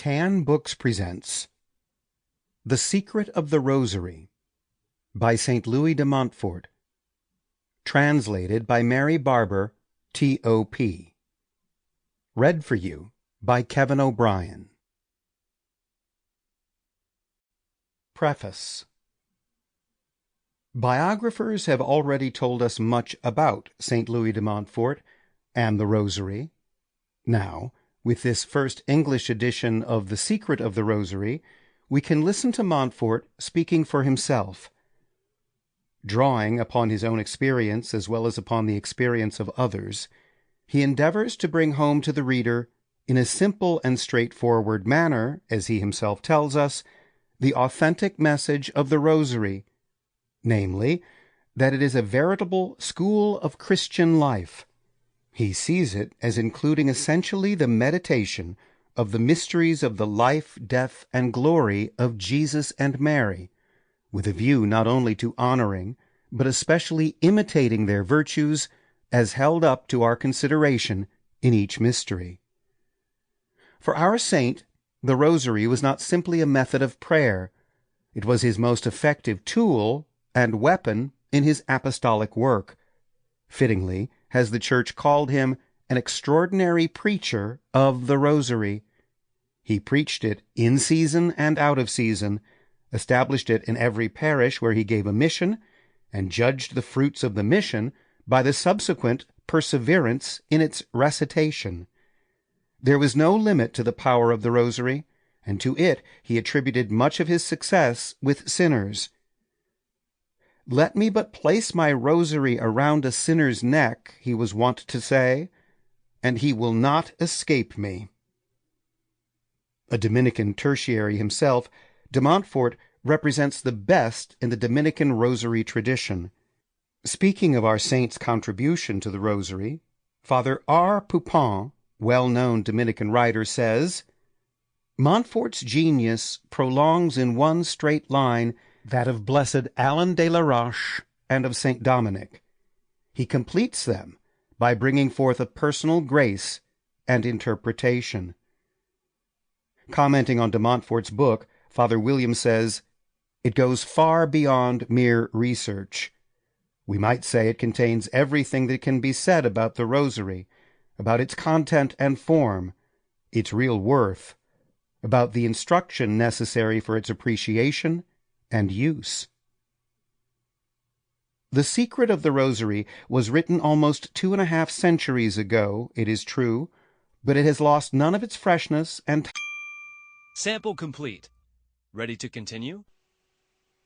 Can Books presents The Secret of the Rosary by St. Louis de Montfort, translated by Mary Barber, T.O.P. Read for you by Kevin O'Brien. Preface. Biographers have already told us much about St. Louis de Montfort and the Rosary. Now, with this first English edition of The Secret of the Rosary, we can listen to Montfort speaking for himself. Drawing upon his own experience as well as upon the experience of others, he endeavors to bring home to the reader, in a simple and straightforward manner, as he himself tells us, the authentic message of the Rosary, namely, that it is a veritable school of Christian life. He sees it as including essentially the meditation of the mysteries of the life, death, and glory of Jesus and Mary, with a view not only to honoring, but especially imitating their virtues as held up to our consideration in each mystery. For our saint, the Rosary was not simply a method of prayer. It was his most effective tool and weapon in his apostolic work. Fittingly has the Church called him an extraordinary preacher of the Rosary. He preached it in season and out of season, established it in every parish where he gave a mission, and judged the fruits of the mission by the subsequent perseverance in its recitation. There was no limit to the power of the Rosary, and to it he attributed much of his success with sinners. "Let me but place my rosary around a sinner's neck," he was wont to say, "and he will not escape me." A Dominican tertiary himself, de Montfort represents the best in the Dominican rosary tradition. Speaking of our saint's contribution to the Rosary, Father R. Pupin, well-known Dominican writer, says, "Montfort's genius prolongs in one straight line that of blessed Alan de la Roche and of St. Dominic. He completes them by bringing forth a personal grace and interpretation." Commenting on de Montfort's book, Father William says, "It goes far beyond mere research. We might say it contains everything that can be said about the Rosary, about its content and form, its real worth, about the instruction necessary for its appreciation and use." The Secret of the Rosary was written almost 2.5 centuries ago, it is true, but it has lost none of its freshness and Sample complete. Ready to continue?